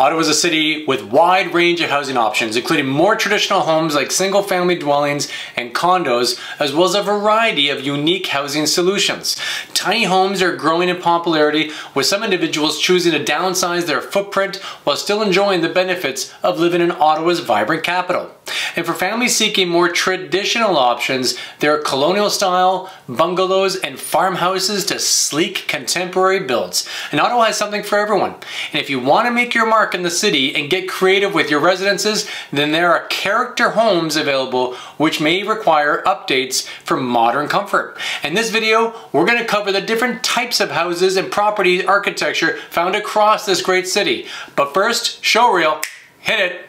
Ottawa is a city with a wide range of housing options, including more traditional homes like single-family dwellings and condos, as well as a variety of unique housing solutions. Tiny homes are growing in popularity, with some individuals choosing to downsize their footprint while still enjoying the benefits of living in Ottawa's vibrant capital. And for families seeking more traditional options, there are colonial style, bungalows, and farmhouses to sleek contemporary builds. And Ottawa has something for everyone. And if you want to make your mark in the city and get creative with your residences, then there are character homes available which may require updates for modern comfort. In this video, we're going to cover the different types of houses and property architecture found across this great city. But first, show reel, hit it.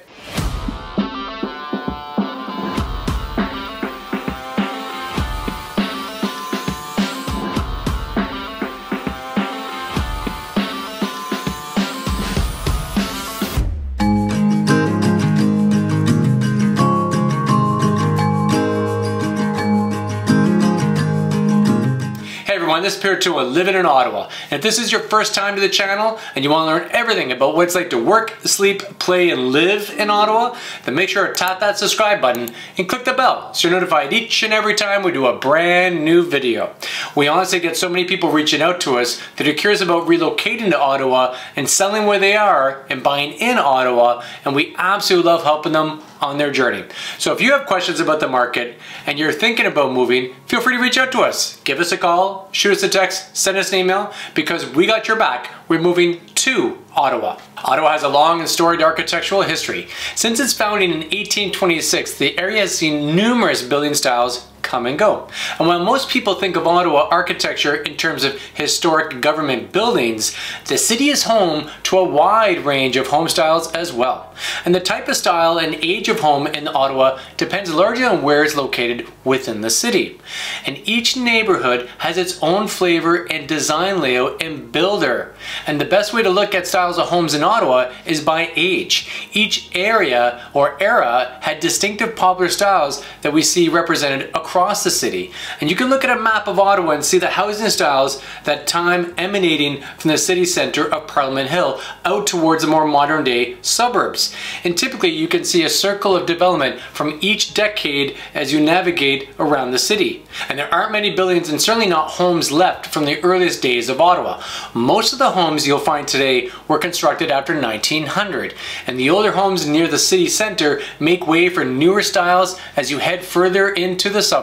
This is Pierre living in Ottawa. And if this is your first time to the channel and you want to learn everything about what it's like to work, sleep, play, and live in Ottawa, then make sure to tap that subscribe button and click the bell so you're notified each and every time we do a brand new video. We honestly get so many people reaching out to us that are curious about relocating to Ottawa and selling where they are and buying in Ottawa, and we absolutely love helping them on their journey. So if you have questions about the market and you're thinking about moving, feel free to reach out to us. Give us a call, shoot us a text, send us an email, because we got your back. We're moving to Ottawa. Ottawa has a long and storied architectural history. Since its founding in 1826, the area has seen numerous building styles come and go. And while most people think of Ottawa architecture in terms of historic government buildings, the city is home to a wide range of home styles as well. And the type of style and age of home in Ottawa depends largely on where it's located within the city. And each neighborhood has its own flavor and design layout and builder. And the best way to look at styles of homes in Ottawa is by age. Each area or era had distinctive popular styles that we see represented across the city. And you can look at a map of Ottawa and see the housing styles that time emanating from the city center of Parliament Hill out towards the more modern day suburbs. And typically you can see a circle of development from each decade as you navigate around the city. And there aren't many buildings and certainly not homes left from the earliest days of Ottawa. Most of the homes you'll find today were constructed after 1900. And the older homes near the city center make way for newer styles as you head further into the suburbs.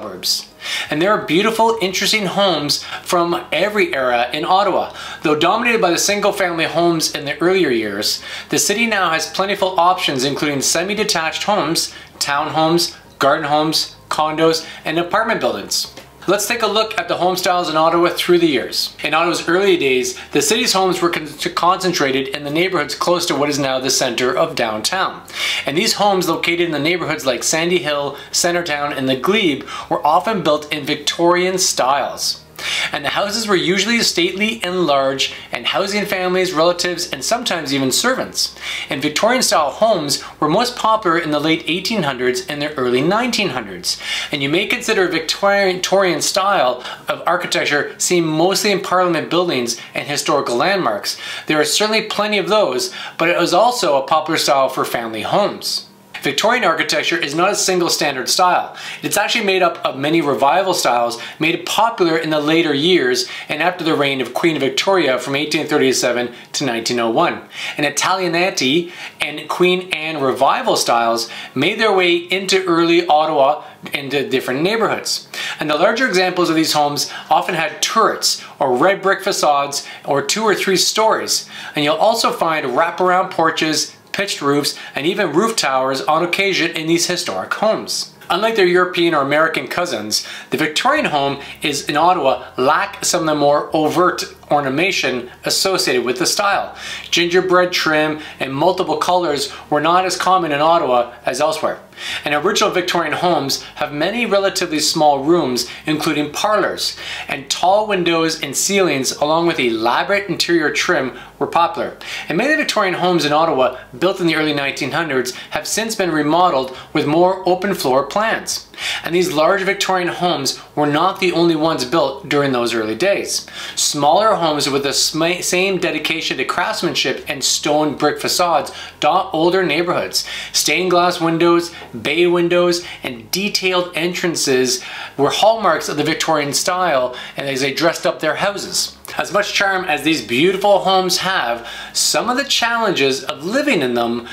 And there are beautiful, interesting homes from every era in Ottawa. Though dominated by the single-family homes in the earlier years, the city now has plentiful options including semi-detached homes, townhomes, garden homes, condos, and apartment buildings. Let's take a look at the home styles in Ottawa through the years. In Ottawa's early days, the city's homes were concentrated in the neighborhoods close to what is now the center of downtown. And these homes located in the neighborhoods like Sandy Hill, Centertown, and the Glebe were often built in Victorian styles. And the houses were usually stately and large, and housing families, relatives, and sometimes even servants. And Victorian-style homes were most popular in the late 1800s and the early 1900s. And you may consider Victorian style of architecture seen mostly in Parliament buildings and historical landmarks. There are certainly plenty of those, but it was also a popular style for family homes. Victorian architecture is not a single standard style. It's actually made up of many revival styles made popular in the later years and after the reign of Queen Victoria from 1837 to 1901. And Italianate and Queen Anne revival styles made their way into early Ottawa into different neighborhoods. And the larger examples of these homes often had turrets or red brick facades or 2 or 3 stories. And you'll also find wraparound porches, pitched roofs, and even roof towers on occasion in these historic homes. Unlike their European or American cousins, the Victorian home in Ottawa lack some of the more overt ornamentation associated with the style. Gingerbread trim and multiple colors were not as common in Ottawa as elsewhere. And original Victorian homes have many relatively small rooms, including parlors, and tall windows and ceilings along with elaborate interior trim were popular. And many of the Victorian homes in Ottawa built in the early 1900s have since been remodeled with more open floor plans. And these large Victorian homes were not the only ones built during those early days. Smaller homes with the same dedication to craftsmanship and stone brick facades dot older neighborhoods. Stained glass windows, bay windows, and detailed entrances were hallmarks of the Victorian style, and as they dressed up their houses. As much charm as these beautiful homes have, some of the challenges of living in them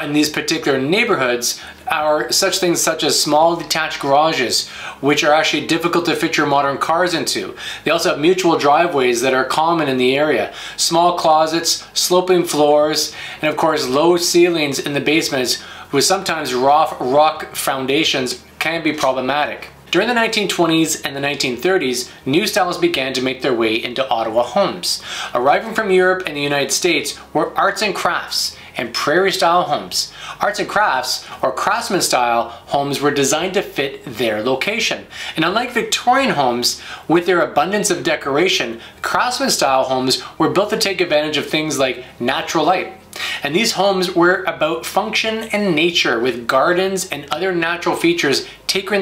in these particular neighborhoods are such things such as small detached garages, which are actually difficult to fit your modern cars into. They also have mutual driveways that are common in the area, small closets, sloping floors, and of course low ceilings in the basements with sometimes rock foundations can be problematic. During the 1920s and the 1930s, new styles began to make their way into Ottawa homes. Arriving from Europe and the United States were arts and crafts and prairie-style homes. Arts and crafts, or craftsman-style homes, were designed to fit their location. And unlike Victorian homes, with their abundance of decoration, craftsman-style homes were built to take advantage of things like natural light. And these homes were about function and nature, with gardens and other natural features taking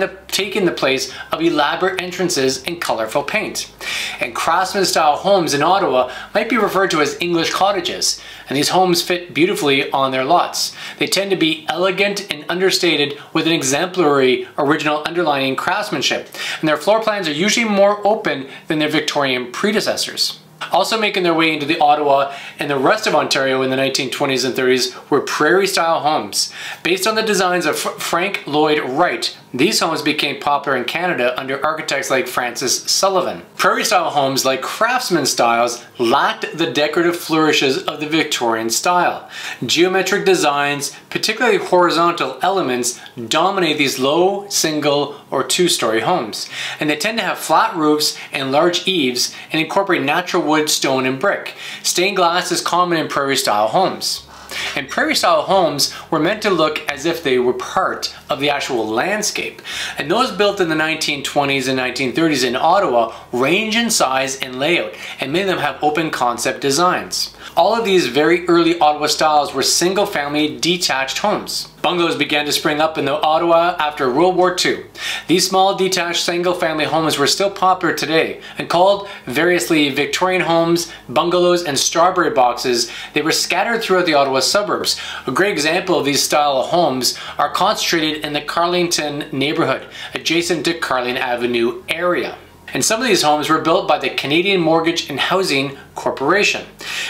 the place of elaborate entrances and colorful paint. And craftsman-style homes in Ottawa might be referred to as English cottages, and these homes fit beautifully on their lots. They tend to be elegant and understated with an exemplary original underlining craftsmanship, and their floor plans are usually more open than their Victorian predecessors. Also making their way into the Ottawa and the rest of Ontario in the 1920s and 30s were prairie-style homes. Based on the designs of Frank Lloyd Wright, these homes became popular in Canada under architects like Francis Sullivan. Prairie-style homes, like craftsman styles, lacked the decorative flourishes of the Victorian style. Geometric designs, particularly horizontal elements, dominate these low, single, or two-story homes. And they tend to have flat roofs and large eaves and incorporate natural wood, stone, and brick. Stained glass is common in prairie-style homes. And prairie-style homes were meant to look as if they were part of the actual landscape. And those built in the 1920s and 1930s in Ottawa range in size and layout, and many of them have open concept designs. All of these very early Ottawa styles were single-family detached homes. Bungalows began to spring up in Ottawa after World War II. These small detached single-family homes were still popular today, and called variously Victorian homes, bungalows, and strawberry boxes. They were scattered throughout the Ottawa suburbs. A great example of these style of homes are concentrated in the Carleton neighborhood, adjacent to Carleton Avenue area. And some of these homes were built by the Canadian Mortgage and Housing Corporation.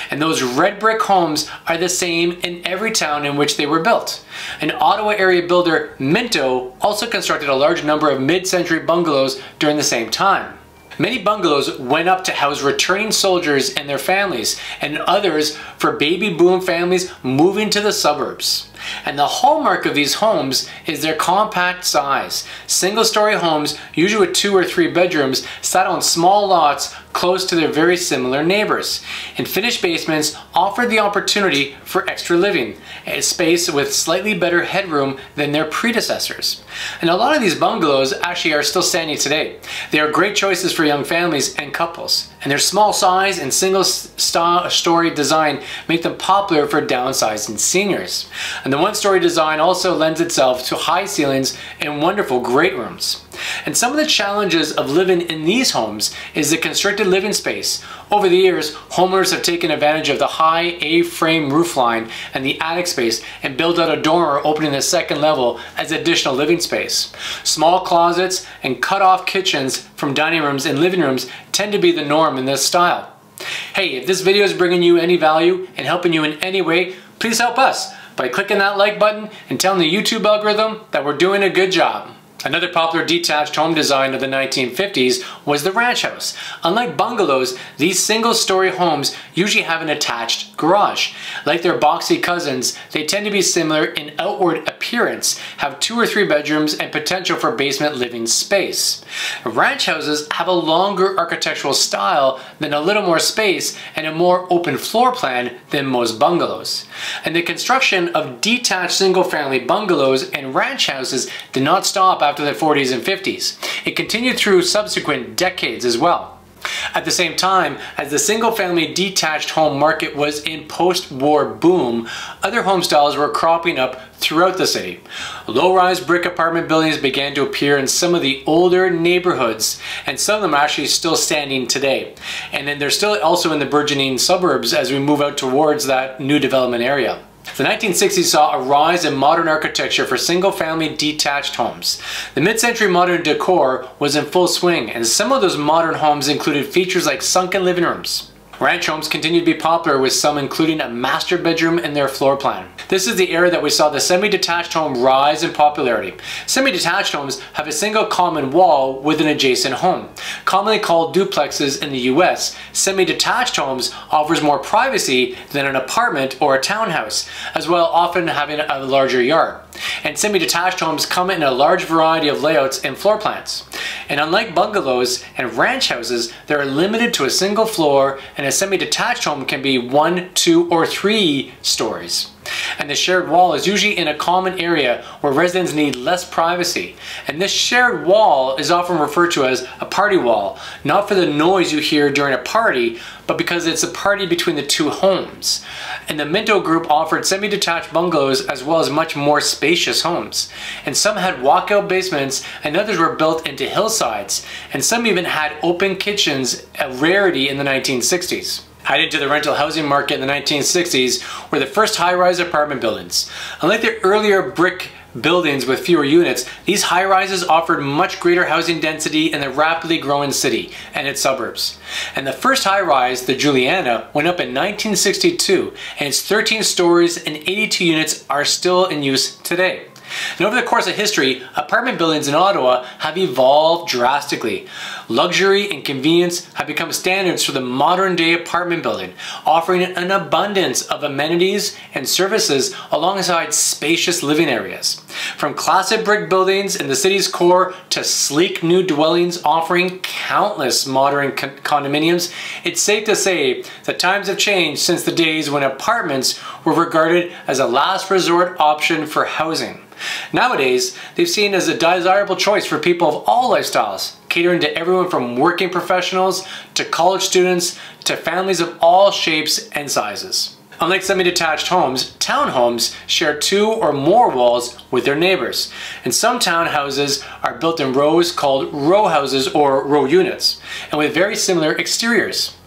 And those red brick homes are the same in every town in which they were built. An Ottawa area builder, Minto, also constructed a large number of mid-century bungalows during the same time. Many bungalows went up to house returning soldiers and their families, and others for baby boom families moving to the suburbs. And the hallmark of these homes is their compact size. Single-story homes, usually with 2 or 3 bedrooms, sat on small lots close to their very similar neighbors. And finished basements offered the opportunity for extra living, a space with slightly better headroom than their predecessors. And a lot of these bungalows actually are still standing today. They are great choices for young families and couples. And their small size and single-story design make them popular for downsizing seniors. And the one-story design also lends itself to high ceilings and wonderful great rooms. And some of the challenges of living in these homes is the constricted living space. Over the years, homeowners have taken advantage of the high A-frame roofline and the attic space and built out a dormer opening the second level as additional living space. Small closets and cut-off kitchens from dining rooms and living rooms tend to be the norm in this style. Hey, if this video is bringing you any value and helping you in any way, please help us by clicking that like button and telling the YouTube algorithm that we're doing a good job. Another popular detached home design of the 1950s was the ranch house. Unlike bungalows, these single-story homes usually have an attached garage. Like their boxy cousins, they tend to be similar in outward appearance, have 2 or 3 bedrooms, and potential for basement living space. Ranch houses have a longer architectural style than a little more space and a more open floor plan than most bungalows. And the construction of detached single-family bungalows and ranch houses did not stop after the 40s and 50s. It continued through subsequent decades as well. At the same time, as the single-family detached home market was in post-war boom, other home styles were cropping up throughout the city. Low-rise brick apartment buildings began to appear in some of the older neighborhoods, and some of them are actually still standing today. And then they're still also in the burgeoning suburbs as we move out towards that new development area. The 1960s saw a rise in modern architecture for single-family detached homes. The mid-century modern decor was in full swing, and some of those modern homes included features like sunken living rooms. Ranch homes continued to be popular, with some including a master bedroom in their floor plan. This is the era that we saw the semi-detached home rise in popularity. Semi-detached homes have a single common wall with an adjacent home. Commonly called duplexes in the US, semi-detached homes offers more privacy than an apartment or a townhouse, as well often having a larger yard. And semi-detached homes come in a large variety of layouts and floor plans. And unlike bungalows and ranch houses, they are limited to a single floor, and a semi-detached home can be 1, 2, or 3 stories. And the shared wall is usually in a common area where residents need less privacy. And this shared wall is often referred to as a party wall, not for the noise you hear during a party, but because it's a party between the two homes. And the Minto group offered semi-detached bungalows as well as much more spacious homes. And some had walkout basements, and others were built into hillsides. And some even had open kitchens, a rarity in the 1960s. Added to the rental housing market in the 1960s were the first high-rise apartment buildings. Unlike the earlier brick buildings with fewer units, these high-rises offered much greater housing density in the rapidly growing city and its suburbs. And the first high-rise, the Juliana, went up in 1962, and its 13 stories and 82 units are still in use today. And over the course of history, apartment buildings in Ottawa have evolved drastically. Luxury and convenience have become standards for the modern day apartment building, offering an abundance of amenities and services alongside spacious living areas. From classic brick buildings in the city's core to sleek new dwellings offering countless modern condominiums, it's safe to say that times have changed since the days when apartments were regarded as a last resort option for housing. Nowadays, they're seen as a desirable choice for people of all lifestyles, catering to everyone from working professionals to college students to families of all shapes and sizes. Unlike semi-detached homes, townhomes share 2 or more walls with their neighbors. And some townhouses are built in rows called row houses or row units, and with very similar exteriors.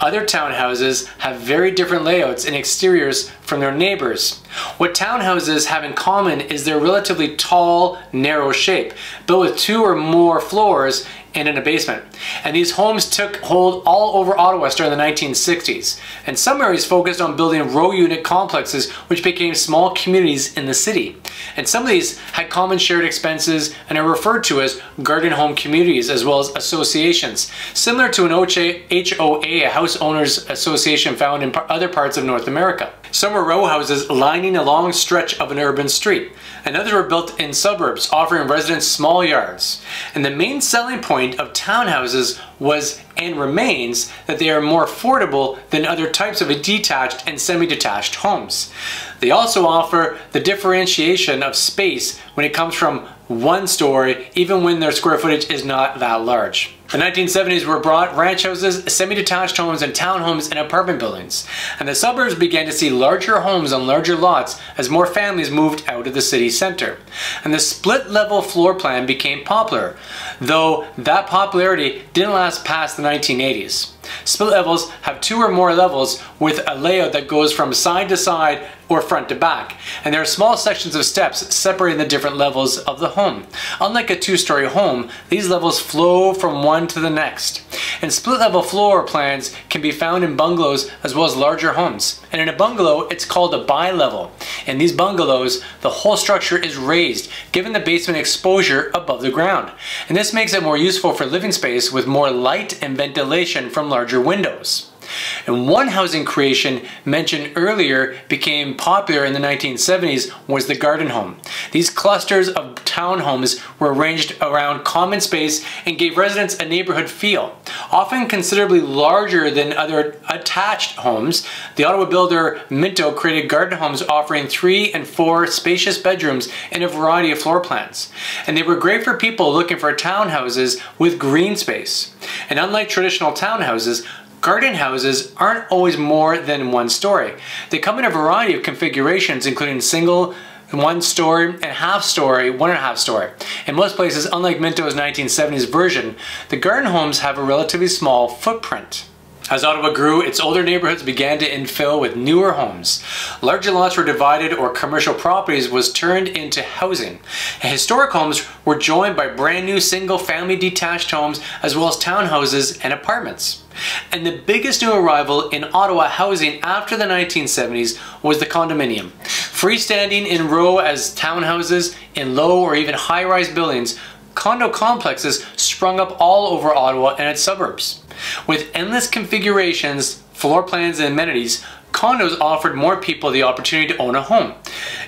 Other townhouses have very different layouts and exteriors from their neighbors. What townhouses have in common is their relatively tall, narrow shape, built with 2 or more floors and in a basement. And these homes took hold all over Ottawa during the 1960s. And some areas focused on building row unit complexes which became small communities in the city. And some of these had common shared expenses and are referred to as garden home communities as well as associations, similar to an HOA, a house owners association found in other parts of North America. Some were row houses lining a long stretch of an urban street, and others were built in suburbs, offering residents small yards. And the main selling point of townhouses was and remains that they are more affordable than other types of detached and semi-detached homes. They also offer the differentiation of space when it comes from one story, even when their square footage is not that large. The 1970s were brought ranch houses, semi-detached homes, and townhomes and apartment buildings. And the suburbs began to see larger homes on larger lots as more families moved out of the city center. And the split-level floor plan became popular, though that popularity didn't last past the 1980s. Split levels have 2 or more levels with a layout that goes from side to side or front to back, and there are small sections of steps separating the different levels of the home. Unlike a 2-story home, these levels flow from one to the next. And split level floor plans can be found in bungalows as well as larger homes. And in a bungalow, it's called a bi-level. In these bungalows, the whole structure is raised, giving the basement exposure above the ground. And this makes it more useful for living space with more light and ventilation from larger windows. And one housing creation mentioned earlier became popular in the 1970s was the garden home. These clusters of townhomes were arranged around common space and gave residents a neighborhood feel. Often considerably larger than other attached homes, the Ottawa builder Minto created garden homes offering 3 and 4 spacious bedrooms in a variety of floor plans. And they were great for people looking for townhouses with green space. And unlike traditional townhouses, garden houses aren't always more than 1 story. They come in a variety of configurations, including single, 1 story, and half story, 1.5 story. In most places, unlike Minto's 1970s version, the garden homes have a relatively small footprint. As Ottawa grew, its older neighborhoods began to infill with newer homes. Larger lots were divided or commercial properties was turned into housing. And historic homes were joined by brand new single-family detached homes as well as townhouses and apartments. And the biggest new arrival in Ottawa housing after the 1970s was the condominium. Freestanding in row as townhouses in low or even high-rise buildings, condo complexes sprung up all over Ottawa and its suburbs. With endless configurations, floor plans, and amenities, condos offered more people the opportunity to own a home.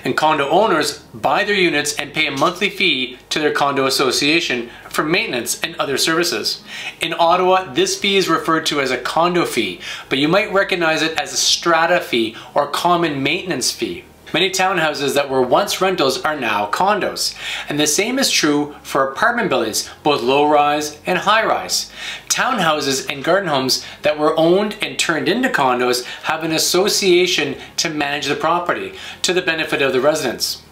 And condo owners buy their units and pay a monthly fee to their condo association for maintenance and other services. In Ottawa, this fee is referred to as a condo fee, but you might recognize it as a strata fee or common maintenance fee. Many townhouses that were once rentals are now condos. And the same is true for apartment buildings, both low-rise and high-rise. Townhouses and garden homes that were owned and turned into condos have an association to manage the property, to the benefit of the residents.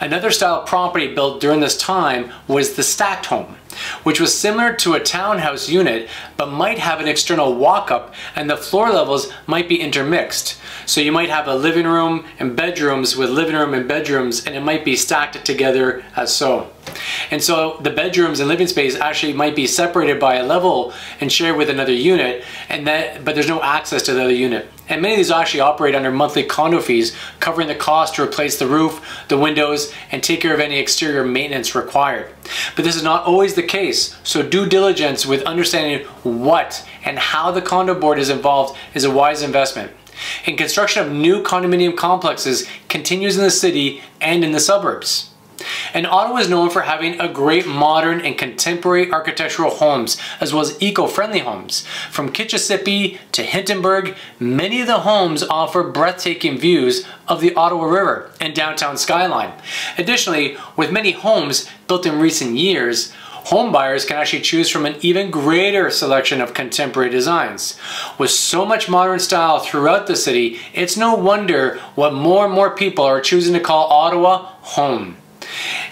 Another style of property built during this time was the stacked home, which was similar to a townhouse unit but might have an external walk-up and the floor levels might be intermixed. So you might have a living room and bedrooms with living room and bedrooms, and it might be stacked together as so. And so the bedrooms and living space actually might be separated by a level and shared with another unit, but there's no access to the other unit. And many of these actually operate under monthly condo fees, covering the cost to replace the roof, the windows, and take care of any exterior maintenance required. But this is not always the case, so due diligence with understanding what and how the condo board is involved is a wise investment. And construction of new condominium complexes continues in the city and in the suburbs. And Ottawa is known for having a great modern and contemporary architectural homes, as well as eco-friendly homes. From Kitchissippi to Hintonburg, many of the homes offer breathtaking views of the Ottawa River and downtown skyline. Additionally, with many homes built in recent years, home buyers can actually choose from an even greater selection of contemporary designs. With so much modern style throughout the city, it's no wonder what more and more people are choosing to call Ottawa home.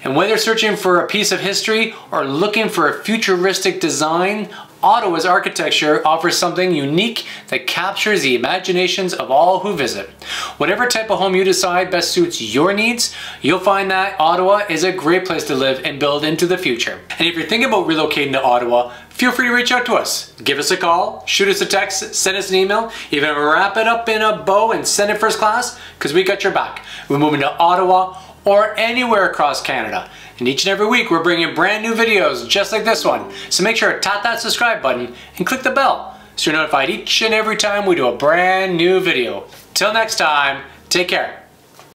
And whether searching for a piece of history or looking for a futuristic design, Ottawa's architecture offers something unique that captures the imaginations of all who visit. Whatever type of home you decide best suits your needs, you'll find that Ottawa is a great place to live and build into the future. And if you're thinking about relocating to Ottawa, feel free to reach out to us. Give us a call, shoot us a text, send us an email, even wrap it up in a bow and send it first class, because we got your back. We're moving to Ottawa or anywhere across Canada. And each and every week we're bringing brand new videos just like this one. So make sure to tap that subscribe button and click the bell so you're notified each and every time we do a brand new video. Till next time, take care.